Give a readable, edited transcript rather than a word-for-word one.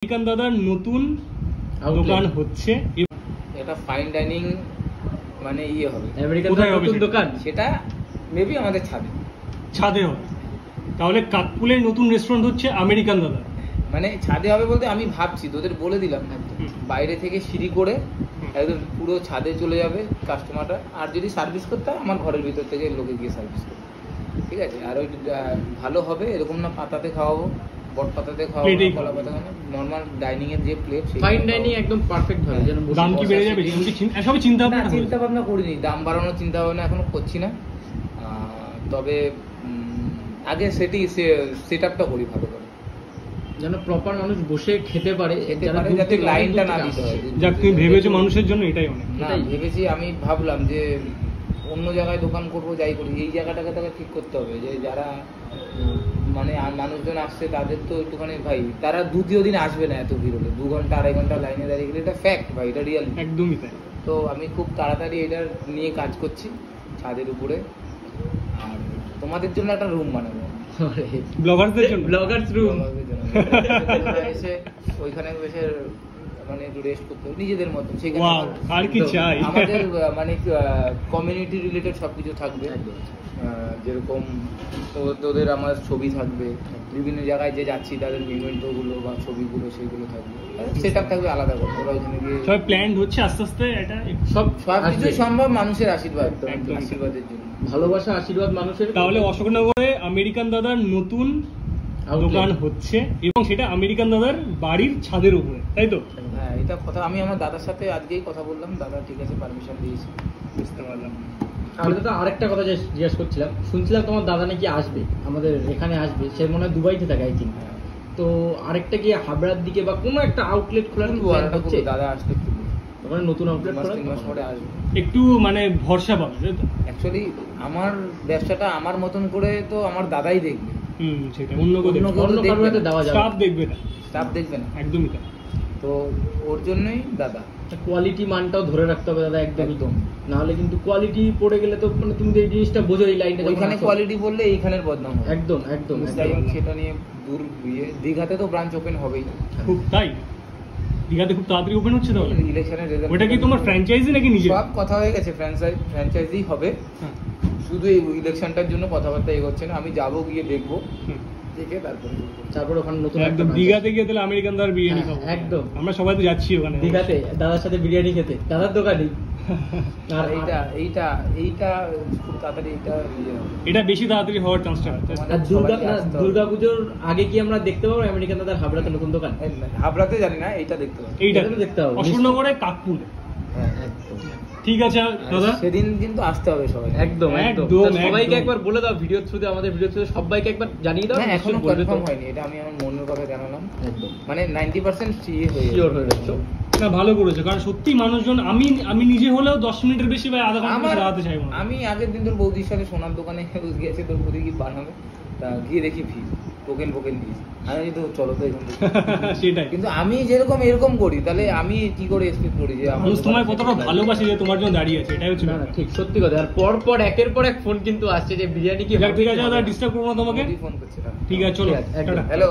American দাদার নতুন দোকান হচ্ছে, এটা ফাইন ডাইনিং মানে হবে আমেরিকান দাদার নতুন দোকান, সেটা মেবি আমাদের ছাদে হবে। তাহলে কাকপুলের নতুন রেস্টুরেন্ট হচ্ছে আমেরিকান দাদা, মানে ছাদে হবে বলতে আমি ভাবছি, তোদের বলে দিলাম বাইরে থেকে সিঁড়ি করে একদম পুরো ছাদে চলে যাবে কাস্টমাররা। আর যদি সার্ভিস করতে হয় আমার ঘরের ভিতর থেকে লোকে গিয়ে সার্ভিস করবে, ঠিক আছে। আর ওই ভালো হবে এরকম না পাতাতে খাওয়াবো, বট পাতাতে খাওয়াবো, কলা পাতা খাওয়াবো, নর্মাল ডাইনিং এর যে প্লেট, ফাইন ডাইনিং একদম পারফেক্ট হবে। যেন দাম কি বেড়ে যাবে সবই চিন্তা ভাবনা করিনি, দাম বাড়ানোর চিন্তা ভাবনা এখনো করছি না। তবে আগে সেট আপটা করি ভালো করে, যেন প্রপার মানুষ বসে খেতে পারে, যাতে লাইনটা না দিতে হয়। যাক তুমি ভেবেছো মানুষের জন্য, এটাই অনেক। না ভেবেছি, আমি ভাবলাম যে অন্য জায়গায় দোকান করবো, যাই করি এই জায়গাটাকে তাকে ঠিক করতে হবে, যে যারা মানে মানুষজন আসছে তাদের তো একটুখানি ভাই, তারা দ্বিতীয় দিন আসবে না এত ভিড় হলে, 2 ঘন্টা 2.5 ঘন্টা লাইনে দাঁড়িয়ে গেলে, এটা ফ্যাক্ট ভাই, এটা রিয়াল, একদমই তাই। তো আমি খুব তাড়াতাড়ি এটা নিয়ে কাজ করছি ছাদের উপরে। আর তোমাদের জন্য একটা রুম বানাবো, ব্লগারদের জন্য, ব্লগারস রুম, এসে ওইখানে বসে মানে একটু রেস্ট করতে হবে নিজেদের মতো। সেখানে আর কি চাই, আমাদের মানে কমিউনিটি রিলেটেড সবকিছু থাকবে, যেরকম তোদের আমার ছবি থাকবে, বিভিন্ন জায়গায় যে যাচ্ছি তাদের মেমেন্টো গুলো বা ছবিগুলো সেগুলো থাকবে, সেটআপ থাকবে আলাদা করে। ওরা ওখানে গিয়ে সব প্ল্যান হচ্ছে আস্তে আস্তে, এটা সবকিছু সম্ভব মানুষের আশীর্বাদের জন্য, ভালোবাসা আশীর্বাদ মানুষের। তাহলে অশোকনগরে আমেরিকান দাদার নতুন দোকান হচ্ছে, এবং সেটা আমেরিকান দাদার বাড়ির ছাদের উপরে, তাই তো? হ্যাঁ, এটা কথা আমি আমার দাদার সাথে আজকেই কথা বললাম, দাদা ঠিক আছে পারমিশন দিয়েছে। বুঝতে পারলাম। আমি তো আরেকটা কথা জিজ্ঞেস করছিলাম, শুনছিলাম তোমার দাদা নাকি আসবে আমাদের এখানে, আসবে সে মনে হয় দুবাইতে থাকে আই থিঙ্ক। তো আরেকটা কি হাবড়ার দিকে বা কোনো একটা আউটলেট খোলার হচ্ছে? দাদা আসলে ওখানে নতুন আউটলেট খোলা, 3 মাস পরে আসবে, একটু মানে ভরসা পাবে। অ্যাকচুয়ালি আমার ব্যবসাটা আমার মতন করে তো আমার দাদাই দেখবে, সেটা অন্য কারো হাতে দেওয়া যাবে, স্টাফ দেখবে না, একদমই তাই। তো ওর জন্যই দাদা কোয়ালিটি মানটাও ধরে রাখতে হবে দাদা, একদম। না হলে কিন্তু কোয়ালিটি পড়ে গেলে তো মানে তুমি এই জিনিসটা বোঝো, এই লাইনটা ওইখানে কোয়ালিটি বললে এইখানের বদনাম হবে, একদম একদম। সেটা নিয়ে দূর গিয়ে দীঘাতে তো ব্রাঞ্চ ওপেন হবেই, খুব তাই। দীঘাতে খুব তাড়াতাড়ি ওপেন হচ্ছে, তাহলে ইলেকশনের রেজাল্ট। ওটা কি তোমার ফ্র্যাঞ্চাইজি নাকি নিজে? সব কথা হয়ে গেছে, ফ্র্যাঞ্চাইজি হবে, শুধু এই ইলেকশনটার জন্য কথাবার্তা এগোচ্ছে না। আমি যাবো, গিয়ে দেখবো, দেখে তারপর ওখানে নতুন একদম দীঘাতে গিয়ে তাহলে আমেরিকান দাদার বিরিয়ানি খাবো, একদম। আমরা সবাই তো যাচ্ছি ওখানে দীঘাতে দাদার সাথে বিরিয়ানি খেতে, দাদার দোকানে। আর এইটা খুব তাড়াতাড়ি এটা বেশি তাড়াতাড়ি হওয়ার চান্সটা। দুর্গাপুজোর আগে কি আমরা দেখতে পাবো আমেরিকান দাদার হাবড়াতে নতুন দোকান? হাবড়াতে জানি না, এইটা দেখতে পাবো, এইটা দেখতে হবে অশোকনগরে কাকপুরে। ঠিক আছে দাদা, সেদিন কিন্তু আসতে হবে সবাই, একদম একদম। সবাইকে একবার বলে দাও, ভিডিও থ্রুতে, আমাদের ভিডিও থ্রুতে সবাইকে একবার জানিয়ে দাও। এখনো কনফার্ম হয়নি, এটা আমি আমার মনের কথা জানালাম, একদম মানে 90% শিওর হয়ে যাচ্ছে। না ভালো করেছো, কারণ সত্যি মানুষজন, আমি নিজে হলেও 10 মিনিটের বেশি বা আধা ঘন্টা দাঁড়াতে চাইবো না। আমি আগের দিন তোর বৌদির সাথে সোনার দোকানে গিয়েছে, তোর বৌদি কি বানাবে, তা গিয়ে দেখি ভিড়, টোকেন দিয়েছি, আমি তো চলো তো এখান থেকে সেটাই। কিন্তু আমি যেরকম এরকম করি, তাহলে আমি কি করে এক্সপেক্ট করি যে মানুষ তোমায় কতটা ভালোবাসে যে তোমার জন্য দাঁড়িয়ে আছে, এটাই হচ্ছে না ঠিক সত্যি কথা। আর পর একের পর এক ফোন কিন্তু আসছে যে বিরিয়ানি কি। ঠিক আছে দাদা, ডিস্টার্ব করবো না তোমাকে, ফোন করছে। ঠিক আছে চলো, হ্যালো।